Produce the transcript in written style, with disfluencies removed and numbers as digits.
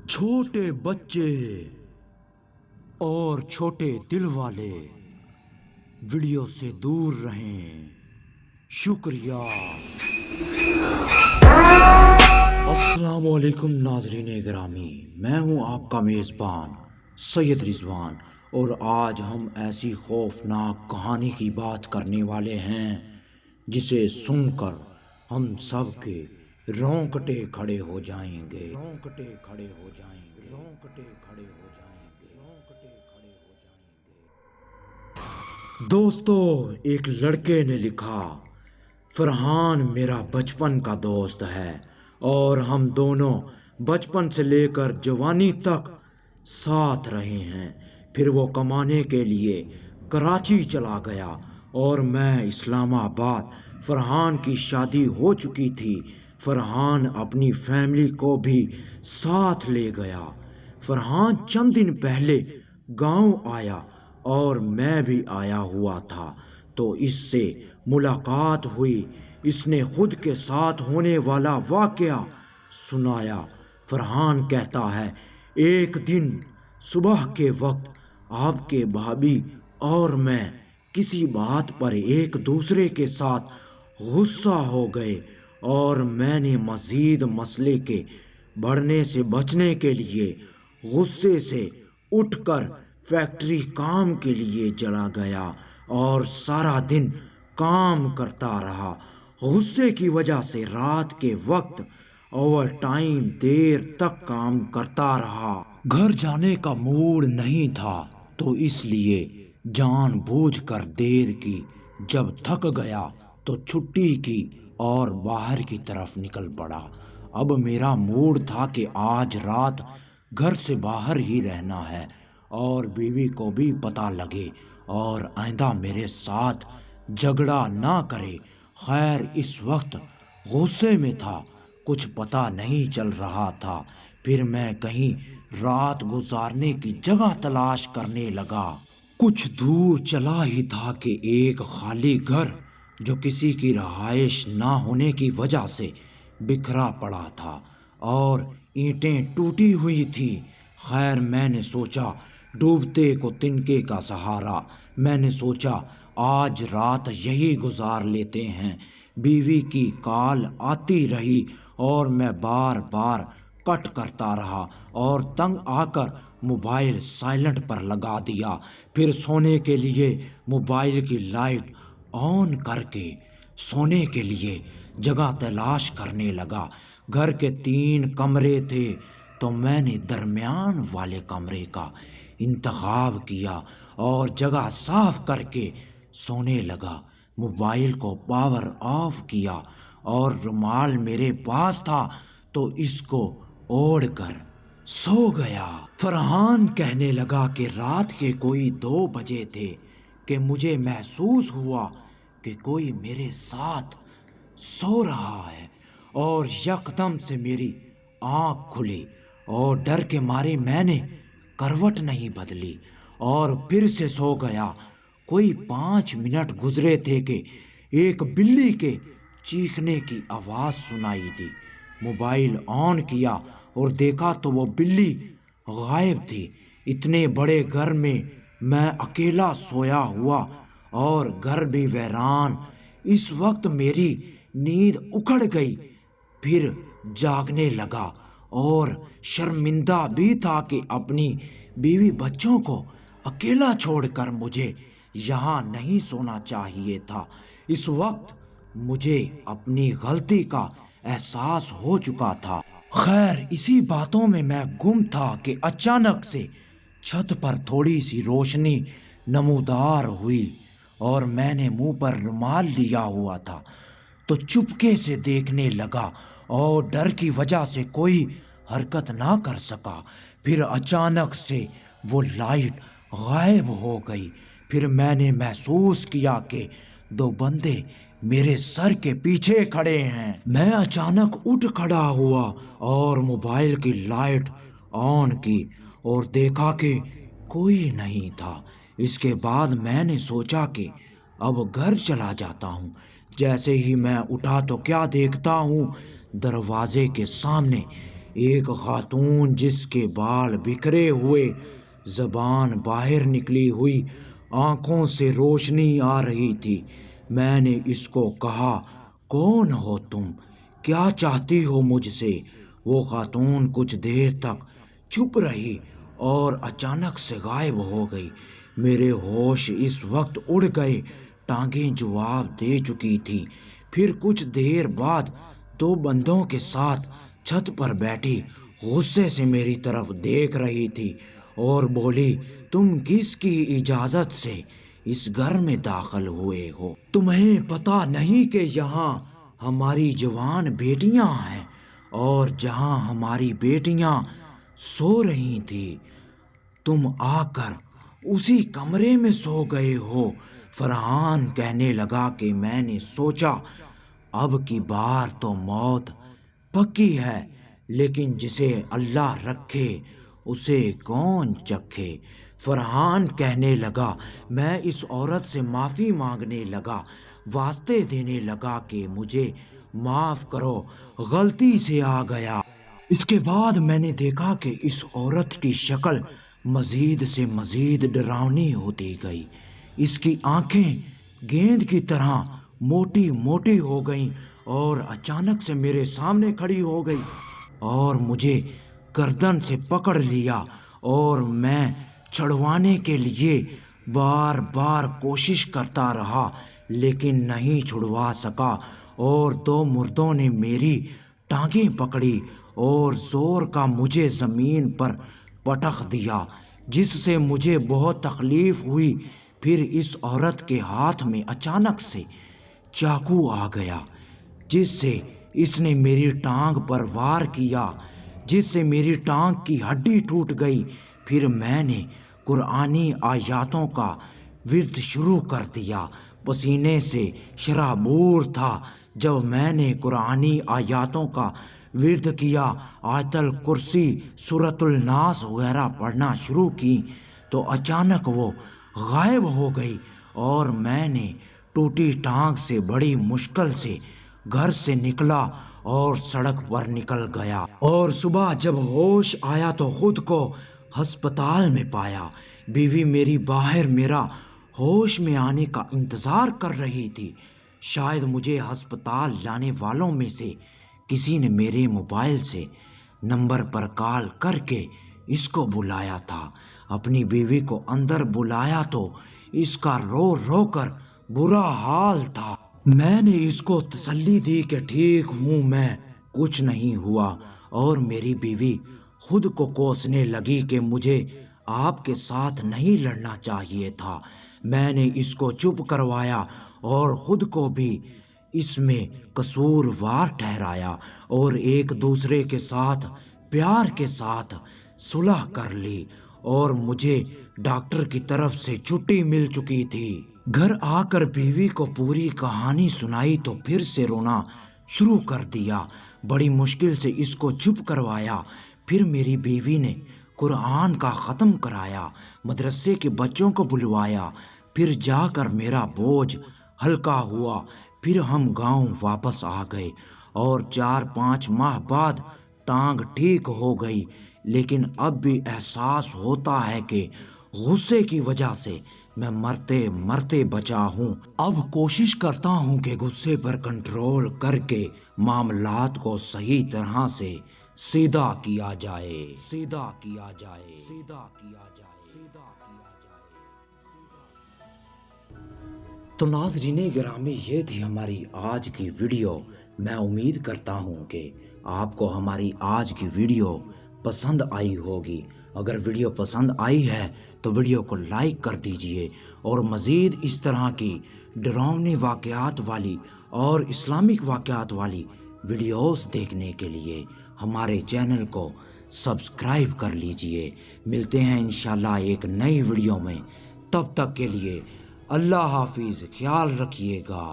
چھوٹے بچے اور چھوٹے دل والے ویڈیو سے دور رہیں۔ شکریہ۔ السلام علیکم ناظرین گرامی، میں ہوں آپ کا میزبان سید رضوان، اور آج ہم ایسی خوفناک کہانی کی بات کرنے والے ہیں جسے سن کر ہم سب کے رونگٹے کھڑے ہو جائیں گے، رونگٹے کھڑے ہو جائیں گے، رونگٹے کھڑے ہو جائیں گے، رونگٹے کھڑے ہو جائیں گے۔ دوستو، ایک لڑکے نے لکھا، فرحان میرا بچپن کا دوست ہے اور ہم دونوں بچپن سے لے کر جوانی تک ساتھ رہے ہیں۔ پھر وہ کمانے کے لیے کراچی چلا گیا اور میں اسلام آباد۔ فرحان کی شادی ہو چکی تھی۔ فرحان اپنی فیملی کو بھی ساتھ لے گیا۔ فرحان چند دن پہلے گاؤں آیا اور میں بھی آیا ہوا تھا، تو اس سے ملاقات ہوئی۔ اس نے خود کے ساتھ ہونے والا واقعہ سنایا۔ فرحان کہتا ہے، ایک دن صبح کے وقت آپ کے بھابھی اور میں کسی بات پر ایک دوسرے کے ساتھ غصہ ہو گئے، اور میں نے مزید مسئلے کے بڑھنے سے بچنے کے لیے غصے سے اٹھ کر فیکٹری کام کے لیے چلا گیا اور سارا دن کام کرتا رہا۔ غصے کی وجہ سے رات کے وقت اوور ٹائم دیر تک کام کرتا رہا۔ گھر جانے کا موڈ نہیں تھا، تو اس لیے جان بوجھ کر دیر کی۔ جب تھک گیا تو چھٹی کی اور باہر کی طرف نکل پڑا۔ اب میرا موڈ تھا کہ آج رات گھر سے باہر ہی رہنا ہے اور بیوی کو بھی پتہ لگے اور آئندہ میرے ساتھ جھگڑا نہ کرے۔ خیر، اس وقت غصے میں تھا، کچھ پتہ نہیں چل رہا تھا۔ پھر میں کہیں رات گزارنے کی جگہ تلاش کرنے لگا۔ کچھ دور چلا ہی تھا کہ ایک خالی گھر، جو کسی کی رہائش نہ ہونے کی وجہ سے بکھرا پڑا تھا اور اینٹیں ٹوٹی ہوئی تھی۔ خیر، میں نے سوچا ڈوبتے کو تنکے کا سہارا۔ میں نے سوچا آج رات یہی گزار لیتے ہیں۔ بیوی کی کال آتی رہی اور میں بار بار کٹ کرتا رہا اور تنگ آ کر موبائل سائلنٹ پر لگا دیا۔ پھر سونے کے لیے موبائل کی لائٹ آن کر کے سونے کے لیے جگہ تلاش کرنے لگا۔ گھر کے 3 کمرے تھے، تو میں نے درمیان والے کمرے کا انتخاب کیا اور جگہ صاف کر کے سونے لگا۔ موبائل کو پاور آف کیا اور رومال میرے پاس تھا، تو اس کو اوڑھ کر سو گیا۔ فرحان کہنے لگا کہ رات کے کوئی 2 بجے تھے کہ مجھے محسوس ہوا کہ کوئی میرے ساتھ سو رہا ہے، اور یکدم سے میری آنکھ کھلی اور ڈر کے مارے میں نے کروٹ نہیں بدلی اور پھر سے سو گیا۔ کوئی 5 منٹ گزرے تھے کہ ایک بلی کے چیخنے کی آواز سنائی دی۔ موبائل آن کیا اور دیکھا تو وہ بلی غائب تھی۔ اتنے بڑے گھر میں اکیلا سویا ہوا اور گھر بھی ویران۔ اس وقت میری نیند اکھڑ گئی۔ پھر جاگنے لگا اور شرمندہ بھی تھا کہ اپنی بیوی بچوں کو اکیلا چھوڑ کر مجھے یہاں نہیں سونا چاہیے تھا۔ اس وقت مجھے اپنی غلطی کا احساس ہو چکا تھا۔ خیر، اسی باتوں میں گم تھا کہ اچانک سے چھت پر تھوڑی سی روشنی نمودار ہوئی اور میں نے منہ پر رومال لیا ہوا تھا، تو چپکے سے دیکھنے لگا اور ڈر کی وجہ سے کوئی حرکت نہ کر سکا۔ پھر اچانک سے وہ لائٹ غائب ہو گئی۔ پھر میں نے محسوس کیا کہ 2 بندے میرے سر کے پیچھے کھڑے ہیں۔ میں اچانک اٹھ کھڑا ہوا اور موبائل کی لائٹ آن کی اور دیکھا کہ کوئی نہیں تھا۔ اس کے بعد میں نے سوچا کہ اب گھر چلا جاتا ہوں۔ جیسے ہی میں اٹھا تو کیا دیکھتا ہوں، دروازے کے سامنے ایک خاتون جس کے بال بکھرے ہوئے، زبان باہر نکلی ہوئی، آنکھوں سے روشنی آ رہی تھی۔ میں نے اس کو کہا، کون ہو تم؟ کیا چاہتی ہو مجھ سے؟ وہ خاتون کچھ دیر تک چپ رہی اور اچانک سے غائب ہو گئی۔ میرے ہوش اس وقت اڑ گئے، ٹانگیں جواب دے چکی تھی۔ پھر کچھ دیر بعد 2 بندوں کے ساتھ چھت پر بیٹھی غصے سے میری طرف دیکھ رہی تھی اور بولی، تم کس کی اجازت سے اس گھر میں داخل ہوئے ہو؟ تمہیں پتہ نہیں کہ یہاں ہماری جوان بیٹیاں ہیں اور جہاں ہماری بیٹیاں سو رہی تھی تم آ کر اسی کمرے میں سو گئے ہو؟ فرحان کہنے لگا کہ میں نے سوچا اب کی بار تو موت پکی ہے، لیکن جسے اللہ رکھے اسے کون چکھے۔ فرحان کہنے لگا، میں اس عورت سے معافی مانگنے لگا، واسطے دینے لگا کہ مجھے معاف کرو، غلطی سے آ گیا۔ اس کے بعد میں نے دیکھا کہ اس عورت کی شکل مزید سے مزید ڈراؤنی ہوتی گئی۔ اس کی آنکھیں گیند کی طرح موٹی موٹی ہو گئیں اور اچانک سے میرے سامنے کھڑی ہو گئی اور مجھے گردن سے پکڑ لیا اور میں چھڑوانے کے لیے بار بار کوشش کرتا رہا لیکن نہیں چھڑوا سکا، اور 2 مردوں نے میری ٹانگیں پکڑی اور زور کا مجھے زمین پر پٹخ دیا، جس سے مجھے بہت تکلیف ہوئی۔ پھر اس عورت کے ہاتھ میں اچانک سے چاقو آ گیا، جس سے اس نے میری ٹانگ پر وار کیا، جس سے میری ٹانگ کی ہڈی ٹوٹ گئی۔ پھر میں نے قرآنی آیاتوں کا ورد شروع کر دیا، پسینے سے شرابور تھا۔ جب میں نے قرآنی آیاتوں کا ورد کیا، آیت الکرسی، سورۃ الناس وغیرہ پڑھنا شروع کی تو اچانک وہ غائب ہو گئی اور میں نے ٹوٹی ٹانگ سے بڑی مشکل سے گھر سے نکلا اور سڑک پر نکل گیا، اور صبح جب ہوش آیا تو خود کو ہسپتال میں پایا۔ بیوی میری باہر میرا ہوش میں آنے کا انتظار کر رہی تھی۔ شاید مجھے ہسپتال لانے والوں میں سے کسی نے میرے موبائل سے نمبر پر کال کر کے اس کو بلایا تھا۔ اپنی بیوی کو اندر بلایا تو اس کا رو رو کر برا حال تھا۔ میں نے اس کو تسلی دی کہ ٹھیک ہوں میں، کچھ نہیں ہوا، اور میری بیوی خود کو کوسنے لگی کہ مجھے آپ کے ساتھ نہیں لڑنا چاہیے تھا۔ میں نے اس کو چپ کروایا اور خود کو بھی اس میں قصوروار ٹھہرایا اور ایک دوسرے کے ساتھ پیار کے ساتھ صلح کر لی، اور مجھے ڈاکٹر کی طرف سے چھٹی مل چکی تھی۔ گھر آ کر بیوی کو پوری کہانی سنائی تو پھر سے رونا شروع کر دیا۔ بڑی مشکل سے اس کو چپ کروایا۔ پھر میری بیوی نے قرآن کا ختم کرایا، مدرسے کے بچوں کو بلوایا، پھر جا کر میرا بوجھ ہلکا ہوا۔ پھر ہم گاؤں واپس آ گئے اور 4-5 ماہ بعد ٹانگ ٹھیک ہو گئی، لیکن اب بھی احساس ہوتا ہے کہ غصے کی وجہ سے میں مرتے مرتے بچا ہوں۔ اب کوشش کرتا ہوں کہ غصے پر کنٹرول کر کے معاملات کو صحیح طرح سے سیدھا کیا جائے، سیدھا کیا جائے، سیدھا کیا جائے، سیدھا کیا جائے۔ تو ناظرین گرامی، یہ تھی ہماری آج کی ویڈیو۔ میں امید کرتا ہوں کہ آپ کو ہماری آج کی ویڈیو پسند آئی ہوگی۔ اگر ویڈیو پسند آئی ہے تو ویڈیو کو لائک کر دیجئے، اور مزید اس طرح کی ڈراؤنے واقعات والی اور اسلامک واقعات والی ویڈیوز دیکھنے کے لیے ہمارے چینل کو سبسکرائب کر لیجئے۔ ملتے ہیں انشاءاللہ ایک نئی ویڈیو میں، تب تک کے لیے اللہ حافظ، خیال رکھیے گا۔